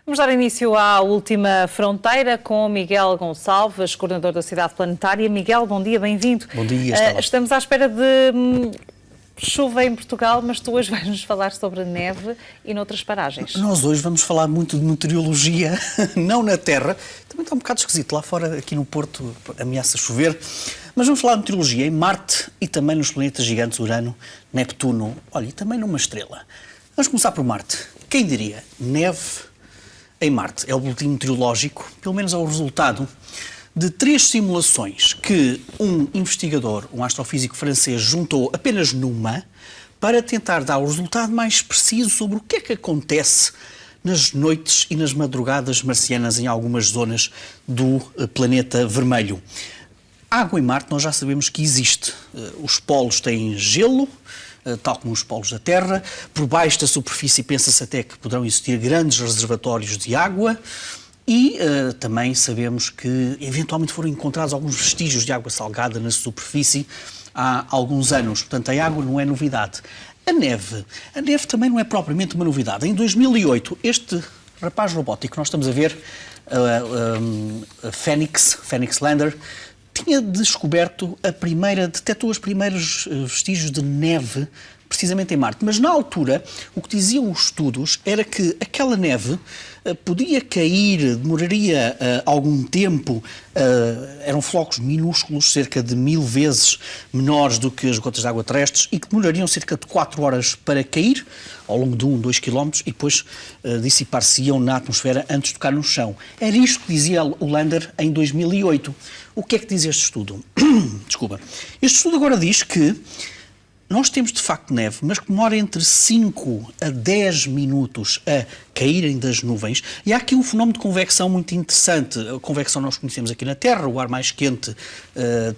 Vamos dar início à última fronteira com Miguel Gonçalves, coordenador da Cidade Planetária. Miguel, bom dia, bem-vindo. Bom dia, Estela. Estamos à espera de chuva em Portugal, mas tu hoje vais-nos falar sobre neve e noutras paragens. Nós hoje vamos falar muito de meteorologia, não na Terra. Também está um bocado esquisito. Lá fora, aqui no Porto, ameaça chover. Mas vamos falar de meteorologia em Marte e também nos planetas gigantes Urano, Neptuno, olha, e também numa estrela. Vamos começar por Marte. Quem diria? Neve em Marte. É o boletim meteorológico, pelo menos é o resultado de 3 simulações que um investigador, um astrofísico francês, juntou apenas numa para tentar dar o resultado mais preciso sobre o que é que acontece nas noites e nas madrugadas marcianas em algumas zonas do planeta vermelho. Água em Marte nós já sabemos que existe. Os polos têm gelo, tal como os polos da Terra. Por baixo da superfície pensa-se até que poderão existir grandes reservatórios de água e também sabemos que eventualmente foram encontrados alguns vestígios de água salgada na superfície há alguns anos. Portanto, a água não é novidade. A neve também não é propriamente uma novidade. Em 2008, este rapaz robótico que nós estamos a ver, Phoenix Lander, tinha detectou os primeiros vestígios de neve precisamente em Marte. Mas na altura, o que diziam os estudos era que aquela neve podia cair, demoraria algum tempo, eram flocos minúsculos, cerca de 1000 vezes menores do que as gotas de água terrestres, e que demorariam cerca de 4 horas para cair, ao longo de 2 km, e depois dissipar-se-iam na atmosfera antes de tocar no chão. Era isto que dizia o Lander em 2008. O que é que diz este estudo? Desculpa. Este estudo agora diz que nós temos de facto neve, mas que demora entre 5 a 10 minutos a caírem das nuvens. E há aqui um fenómeno de convecção muito interessante. A convecção nós conhecemos aqui na Terra, o ar mais quente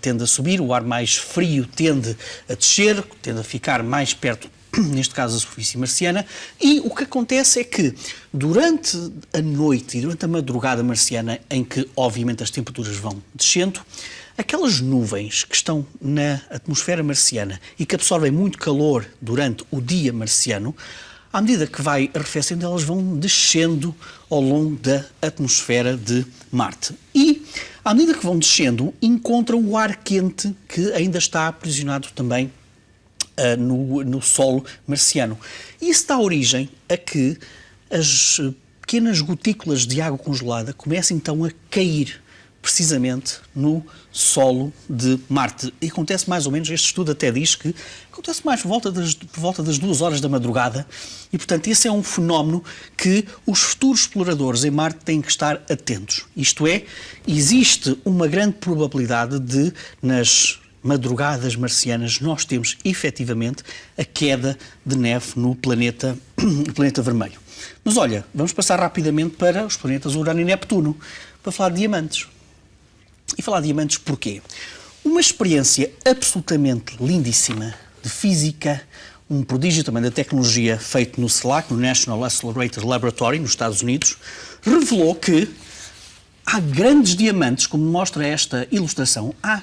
tende a subir, o ar mais frio tende a descer, tende a ficar mais perto, neste caso, da superfície marciana, e o que acontece é que durante a noite e durante a madrugada marciana, em que obviamente as temperaturas vão descendo, aquelas nuvens que estão na atmosfera marciana e que absorvem muito calor durante o dia marciano, à medida que vai arrefecendo, elas vão descendo ao longo da atmosfera de Marte. E, à medida que vão descendo, encontram o ar quente que ainda está aprisionado também no solo marciano. E isso dá origem a que as pequenas gotículas de água congelada comecem então a cair precisamente no solo de Marte. E acontece mais ou menos, este estudo até diz que acontece mais por volta das 2 horas da madrugada, e portanto esse é um fenómeno que os futuros exploradores em Marte têm que estar atentos. Isto é, existe uma grande probabilidade de, nas madrugadas marcianas, nós temos efetivamente a queda de neve no planeta vermelho. Mas olha, vamos passar rapidamente para os planetas Urano e Neptuno, para falar de diamantes. E falar de diamantes porquê? Uma experiência absolutamente lindíssima de física, um prodígio também da tecnologia feito no CELAC, no National Accelerator Laboratory, nos Estados Unidos, revelou que há grandes diamantes, como mostra esta ilustração, há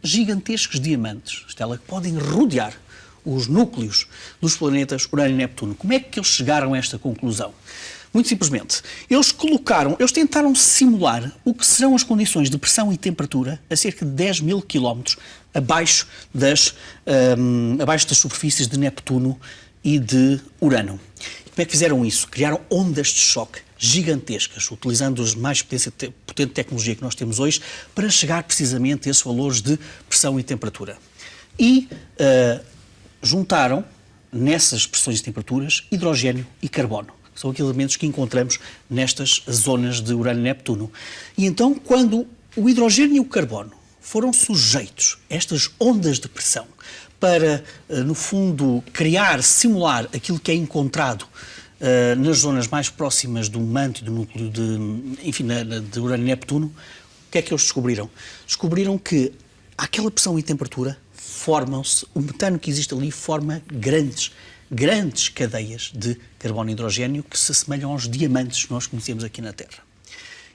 gigantescos diamantes, Estela, que podem rodear os núcleos dos planetas Urano e Neptuno. Como é que eles chegaram a esta conclusão? Muito simplesmente, eles tentaram simular o que serão as condições de pressão e temperatura a cerca de 10.000 km abaixo das superfícies de Neptuno e de Urano. E como é que fizeram isso? Criaram ondas de choque gigantescas, utilizando a mais potente tecnologia que nós temos hoje para chegar precisamente a esses valores de pressão e temperatura. E juntaram nessas pressões e temperaturas hidrogênio e carbono. São aqueles elementos que encontramos nestas zonas de Urano e Neptuno. E então, quando o hidrogênio e o carbono foram sujeitos a estas ondas de pressão para, no fundo, simular aquilo que é encontrado nas zonas mais próximas do manto e do núcleo de Urano e Neptuno, o que é que eles descobriram? Descobriram que àquela pressão e temperatura o metano que existe ali forma grandes cadeias de carbono e hidrogênio que se assemelham aos diamantes que nós conhecemos aqui na Terra.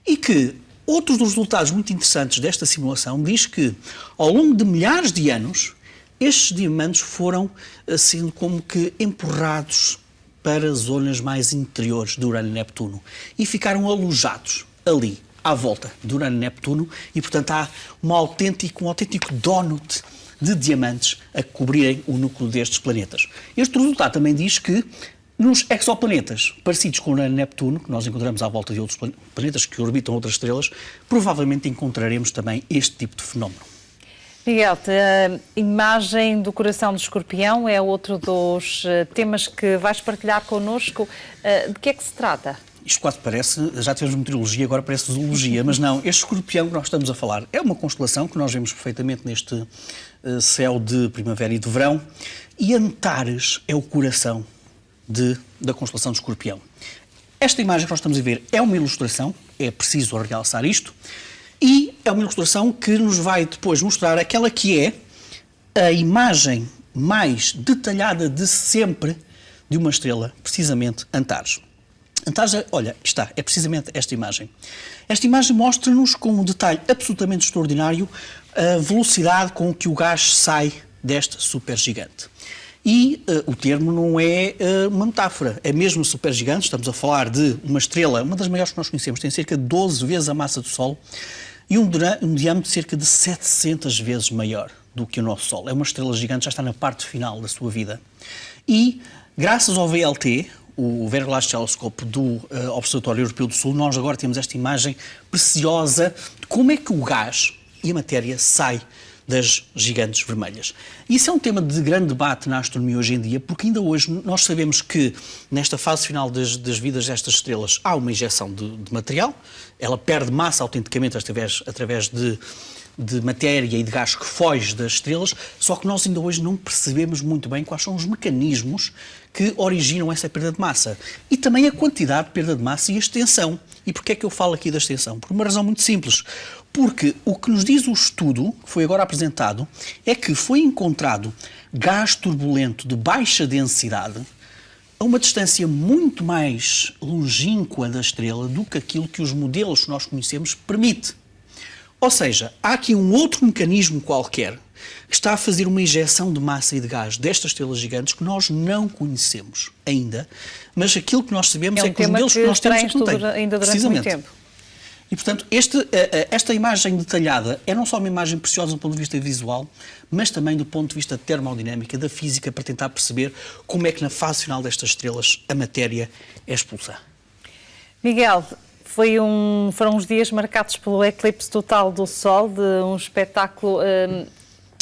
E que outros dos resultados muito interessantes desta simulação diz que, ao longo de milhares de anos, estes diamantes foram sendo como que empurrados para zonas mais interiores de Urano e Neptuno e ficaram alojados ali, à volta de Urano e Neptuno, e, portanto, há um autêntico donut de diamantes a cobrirem o núcleo destes planetas. Este resultado também diz que nos exoplanetas parecidos com Urano e Neptuno, que nós encontramos à volta de outros planetas que orbitam outras estrelas, provavelmente encontraremos também este tipo de fenómeno. Miguel, a imagem do coração do escorpião é outro dos temas que vais partilhar connosco. De que é que se trata? Isto quase parece, já tivemos meteorologia, agora parece zoologia, mas não, este escorpião que nós estamos a falar é uma constelação que nós vemos perfeitamente neste céu de primavera e de verão, e Antares é o coração da constelação do escorpião. Esta imagem que nós estamos a ver é uma ilustração, é preciso realçar isto, e é uma ilustração que nos vai depois mostrar aquela que é a imagem mais detalhada de sempre de uma estrela, precisamente Antares. Antares, olha, está, é precisamente esta imagem. Esta imagem mostra-nos com um detalhe absolutamente extraordinário a velocidade com que o gás sai deste supergigante. E o termo não é uma metáfora, é mesmo supergigante. Estamos a falar de uma estrela, uma das maiores que nós conhecemos, tem cerca de 12 vezes a massa do Sol e um diâmetro de cerca de 700 vezes maior do que o nosso Sol. É uma estrela gigante, já está na parte final da sua vida. E, graças ao VLT, o Very Large Telescope do Observatório Europeu do Sul, nós agora temos esta imagem preciosa de como é que o gás e a matéria saem das gigantes vermelhas. Isso é um tema de grande debate na astronomia hoje em dia, porque ainda hoje nós sabemos que nesta fase final das vidas destas estrelas há uma injeção de material, ela perde massa autenticamente através de matéria e de gás que foge das estrelas, só que nós ainda hoje não percebemos muito bem quais são os mecanismos que originam essa perda de massa. E também a quantidade de perda de massa e a extensão. E porquê é que eu falo aqui da extensão? Por uma razão muito simples. Porque o que nos diz o estudo, que foi agora apresentado, é que foi encontrado gás turbulento de baixa densidade a uma distância muito mais longínqua da estrela do que aquilo que os modelos que nós conhecemos permite. Ou seja, há aqui um outro mecanismo qualquer que está a fazer uma injeção de massa e de gás destas estrelas gigantes que nós não conhecemos ainda, mas aquilo que nós sabemos é que os modelos que nós temos é que não têm. Ainda durante muito tempo. E, portanto, esta imagem detalhada é não só uma imagem preciosa do ponto de vista visual, mas também do ponto de vista termodinâmica, da física, para tentar perceber como é que na fase final destas estrelas a matéria é expulsa. Miguel, foram uns dias marcados pelo eclipse total do Sol, de um espetáculo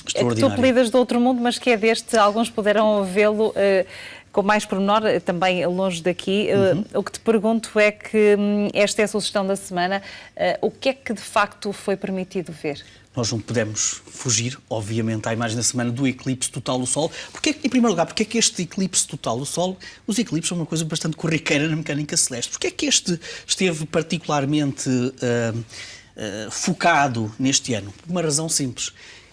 que tu apelidas de outro mundo, mas que é deste. Alguns puderam vê-lo com mais pormenor, também longe daqui. O que te pergunto é que esta é a sugestão da semana. O que é que de facto foi permitido ver? Nós não podemos fugir, obviamente, à imagem da semana do eclipse total do Sol. Porque, em primeiro lugar, porque é que este eclipse total do Sol, os eclipses são uma coisa bastante corriqueira na mecânica celeste. Porque é que este esteve particularmente focado neste ano? Por uma razão simples.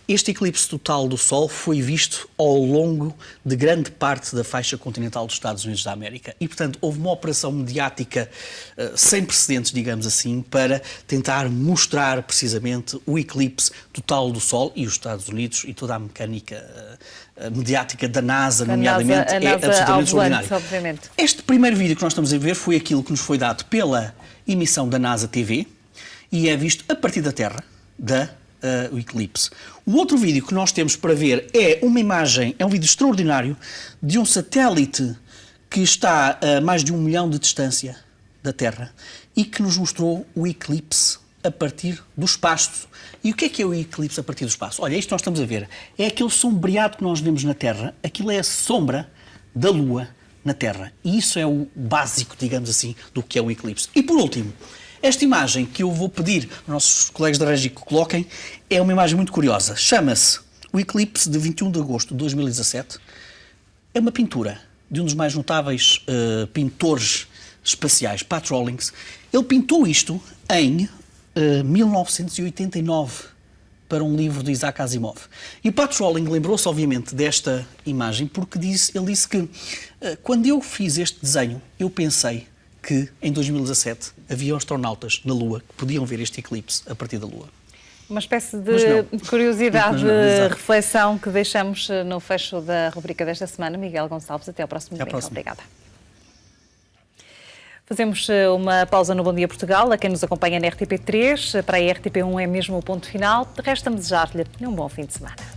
Este eclipse total do Sol foi visto ao longo de grande parte da faixa continental dos Estados Unidos da América e, portanto, houve uma operação mediática sem precedentes, digamos assim, para tentar mostrar precisamente o eclipse total do Sol, e os Estados Unidos e toda a mecânica mediática da NASA, nomeadamente, é absolutamente extraordinário. Obviamente. Este primeiro vídeo que nós estamos a ver foi aquilo que nos foi dado pela emissão da NASA TV e é visto a partir da Terra, o eclipse. O outro vídeo que nós temos para ver é uma imagem, é um vídeo extraordinário de um satélite que está a mais de 1 milhão de distância da Terra e que nos mostrou o eclipse a partir do espaço. E o que é o eclipse a partir do espaço? Olha, isto que nós estamos a ver é aquele sombreado que nós vemos na Terra, aquilo é a sombra da Lua na Terra. E isso é o básico, digamos assim, do que é o eclipse. E por último, esta imagem que eu vou pedir aos nossos colegas da Regi que coloquem é uma imagem muito curiosa. Chama-se o eclipse de 21 de agosto de 2017. É uma pintura de um dos mais notáveis pintores espaciais, Pat Rawlings. Ele pintou isto em 1989 para um livro de Isaac Asimov. E o Pat Rawlings lembrou-se, obviamente, desta imagem porque ele disse que quando eu fiz este desenho, eu pensei que em 2017 havia astronautas na Lua que podiam ver este eclipse a partir da Lua. Uma espécie de curiosidade, de reflexão que deixamos no fecho da rubrica desta semana. Miguel Gonçalves, até ao próximo domingo. Obrigada. Fazemos uma pausa no Bom Dia Portugal, a quem nos acompanha na RTP3, para a RTP1 é mesmo o ponto final. Resta-me desejar-lhe um bom fim de semana.